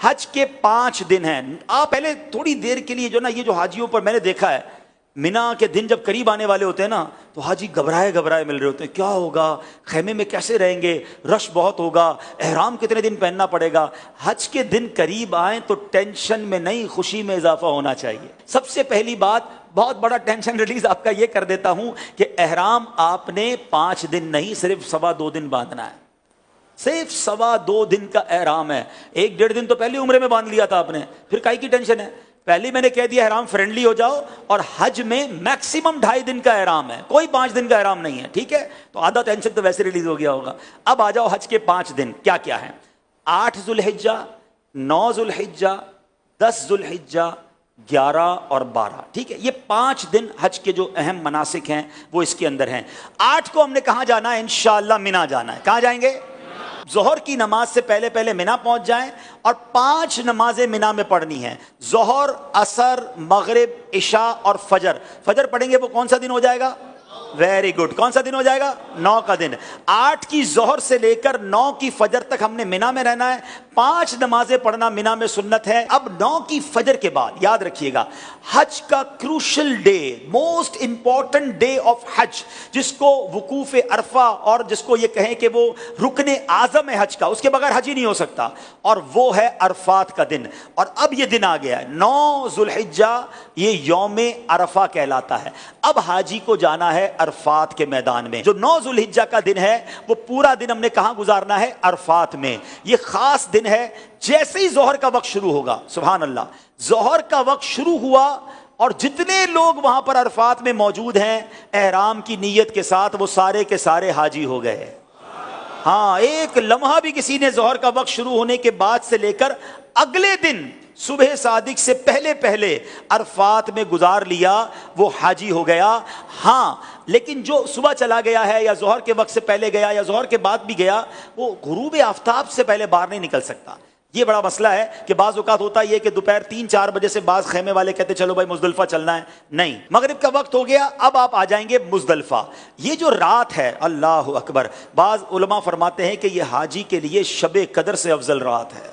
حج کے 5 دن ہیں. آپ پہلے تھوڑی دیر کے لیے جو نا یہ جو حاجیوں پر میں نے دیکھا ہے مینا کے دن جب قریب آنے والے ہوتے ہیں نا تو حاجی گھبرائے مل رہے ہوتے ہیں, کیا ہوگا, خیمے میں کیسے رہیں گے, رش بہت ہوگا, احرام کتنے دن پہننا پڑے گا. حج کے دن قریب آئیں تو ٹینشن میں نہیں خوشی میں اضافہ ہونا چاہیے. سب سے پہلی بات, بہت بڑا ٹینشن ریلیز آپ کا یہ کر دیتا ہوں کہ احرام آپ نے 5 دن نہیں صرف 2.25 دن باندھنا ہے. صرف 2.25 دن کا احرام ہے. 1.5 دن تو پہلے عمرے میں باندھ لیا تھا آپ نے, پھر کائی کی ٹینشن ہے. پہلے میں نے کہہ دیا احرام فرینڈلی ہو جاؤ, اور حج میں میکسیمم 2.5 دن کا احرام ہے, کوئی 5 دن کا احرام نہیں ہے. ٹھیک ہے, تو آدھا ٹینشن تو ویسے ریلیز ہو گیا ہوگا. اب آ جاؤ حج کے 5 دن کیا کیا ہیں. 8 ذوالحجہ, 9 ذوالحجہ, 10 ذوالحجہ, 11 اور 12. ٹھیک ہے, یہ 5 دن حج کے جو اہم مناسک ہیں وہ اس کے اندر ہیں. 8 کو ہم نے کہاں جانا ہے, انشاءاللہ منا جانا ہے. کہاں جائیں گے؟ ظہر کی نماز سے پہلے منا پہنچ جائیں, اور 5 نمازیں منا میں پڑھنی ہیں. ظہر, عصر, مغرب, عشاء اور فجر. فجر پڑھیں گے وہ کون سا دن ہو جائے گا؟ ویری گڈ, کون سا دن ہو جائے گا؟ 9 کا دن. 8 کی ظہر سے لے کر 9 کی فجر تک ہم نے منا میں رہنا ہے. 5 نمازیں پڑھنا منا میں سنت ہے. اب 9 کی فجر کے بعد یاد رکھیے گا, حج کا crucial day, most important day of حج, جس کو وقوف عرفہ اور جس کو یہ کہیں کہ وہ رکن اعظم ہے حج کا, اس کے بغیر حج ہی نہیں ہو سکتا, اور وہ ہے عرفات کا دن. اور اب یہ دن آ گیا ہے 9 ذوالحجہ, یہ یوم عرفہ کہلاتا ہے. اب حاجی کو جانا ہے عرفات کے میدان میں. جو 9 ذوالحجہ کا دن ہے وہ پورا دن ہم نے کہاں گزارنا ہے؟ عرفات میں. یہ خاص دن ہے. جیسے ہی ظہر کا وقت شروع ہوگا, سبحان اللہ, ظہر کا وقت شروع ہوا اور جتنے لوگ وہاں پر عرفات میں موجود ہیں احرام کی نیت کے ساتھ, وہ سارے کے سارے حاجی ہو گئے. ہاں, ایک لمحہ بھی کسی نے ظہر کا وقت شروع ہونے کے بعد سے لے کر اگلے دن صبح صادق سے پہلے عرفات میں گزار لیا, وہ حاجی ہو گیا. ہاں, لیکن جو صبح چلا گیا ہے یا ظہر کے وقت سے پہلے گیا یا ظہر کے بعد بھی گیا, وہ غروب آفتاب سے پہلے باہر نہیں نکل سکتا. یہ بڑا مسئلہ ہے کہ بعض اوقات ہوتا یہ کہ دوپہر 3-4 بجے سے بعض خیمے والے کہتے چلو بھائی مزدلفہ چلنا ہے. نہیں, مغرب کا وقت ہو گیا, اب آپ آ جائیں گے مزدلفہ. یہ جو رات ہے, اللہ اکبر, بعض علماء فرماتے ہیں کہ یہ حاجی کے لیے شب قدر سے افضل رات ہے.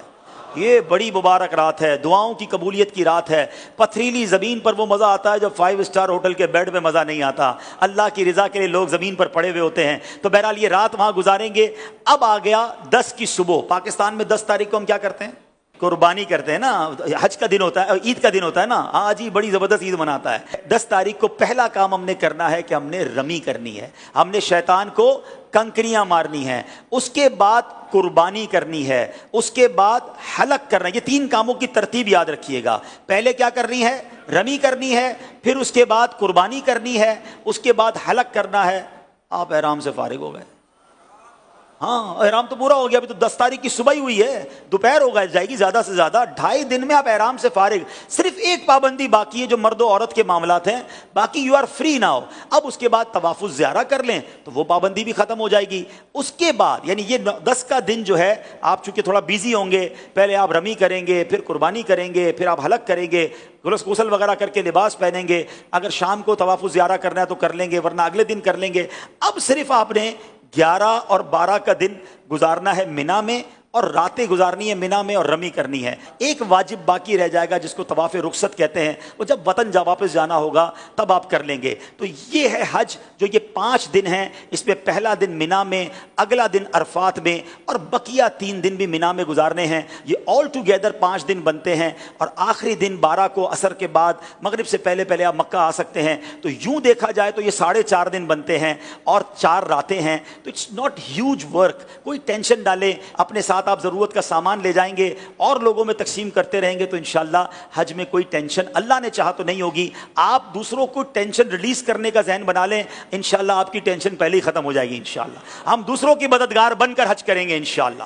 یہ بڑی مبارک رات ہے, دعاؤں کی قبولیت کی رات ہے. پتھریلی زمین پر وہ مزہ آتا ہے جو 5 اسٹار ہوٹل کے بیڈ میں مزہ نہیں آتا. اللہ کی رضا کے لیے لوگ زمین پر پڑے ہوئے ہوتے ہیں. تو بہرحال یہ رات وہاں گزاریں گے. اب آ گیا 10 کی صبح. پاکستان میں 10 تاریخ کو ہم کیا کرتے ہیں؟ قربانی کرتے ہیں نا. حج کا دن ہوتا ہے, عید کا دن ہوتا ہے نا. ہاں جی, بڑی زبردست عید مناتا ہے. 10 تاریخ کو پہلا کام ہم نے کرنا ہے کہ ہم نے رمی کرنی ہے. ہم نے شیطان کو کنکریاں مارنی ہیں. اس کے بعد قربانی کرنی ہے. اس کے بعد حلق کرنا ہے. یہ 3 کاموں کی ترتیب یاد رکھیے گا. پہلے کیا کرنی ہے؟ رمی کرنی ہے. پھر اس کے بعد قربانی کرنی ہے. اس کے بعد حلق کرنا ہے. آپ احرام سے فارغ ہو گئے. ہاں, احرام تو پورا ہو گیا. ابھی تو 10 تاریخ کی صبح ہی ہوئی ہے, دوپہر ہو جائے گی زیادہ سے زیادہ. 2.5 دن میں آپ احرام سے فارغ. صرف ایک پابندی باقی ہے جو مرد و عورت کے معاملات ہیں, باقی یو آر فری ناؤ. اب اس کے بعد طواف الزیارہ کر لیں تو وہ پابندی بھی ختم ہو جائے گی. اس کے بعد یعنی یہ 10 کا دن جو ہے, آپ چونکہ تھوڑا بیزی ہوں گے, پہلے آپ رمی کریں گے, پھر قربانی کریں گے, پھر آپ حلق کریں گے, غسل وغیرہ کر کے لباس پہنیں گے. اگر شام کو طواف الزیارہ کرنا ہے تو کر لیں گے, ورنہ اگلے دن کر لیں گے. اب صرف آپ نے 11 اور 12 کا دن گزارنا ہے منا میں, اور راتیں گزارنی ہے منا میں اور رمی کرنی ہے. ایک واجب باقی رہ جائے گا جس کو طواف رخصت کہتے ہیں. وہ جب وطن واپس جانا ہوگا تب آپ کر لیں گے. تو یہ ہے حج, جو یہ 5 دن ہیں. اس میں پہلا دن منا میں, اگلا دن عرفات میں, اور بقیہ 3 دن بھی منا میں گزارنے ہیں. یہ آل ٹوگیدر 5 دن بنتے ہیں. اور آخری دن 12 کو عصر کے بعد مغرب سے پہلے آپ مکہ آ سکتے ہیں. تو یوں دیکھا جائے تو یہ 4.5 دن بنتے ہیں اور 4 راتیں ہیں. تو اٹس ناٹ ہیوج ورک. کوئی ٹینشن ڈالیں, اپنے ساتھ آپ ضرورت کا سامان لے جائیں گے اور لوگوں میں تقسیم کرتے رہیں گے تو انشاءاللہ حج میں کوئی ٹینشن اللہ نے چاہا تو نہیں ہوگی. آپ دوسروں کو ٹینشن ریلیز کرنے کا ذہن بنا لیں, انشاءاللہ آپ کی ٹینشن پہلے ہی ختم ہو جائے گی. انشاءاللہ ہم دوسروں کی مددگار بن کر حج کریں گے انشاءاللہ.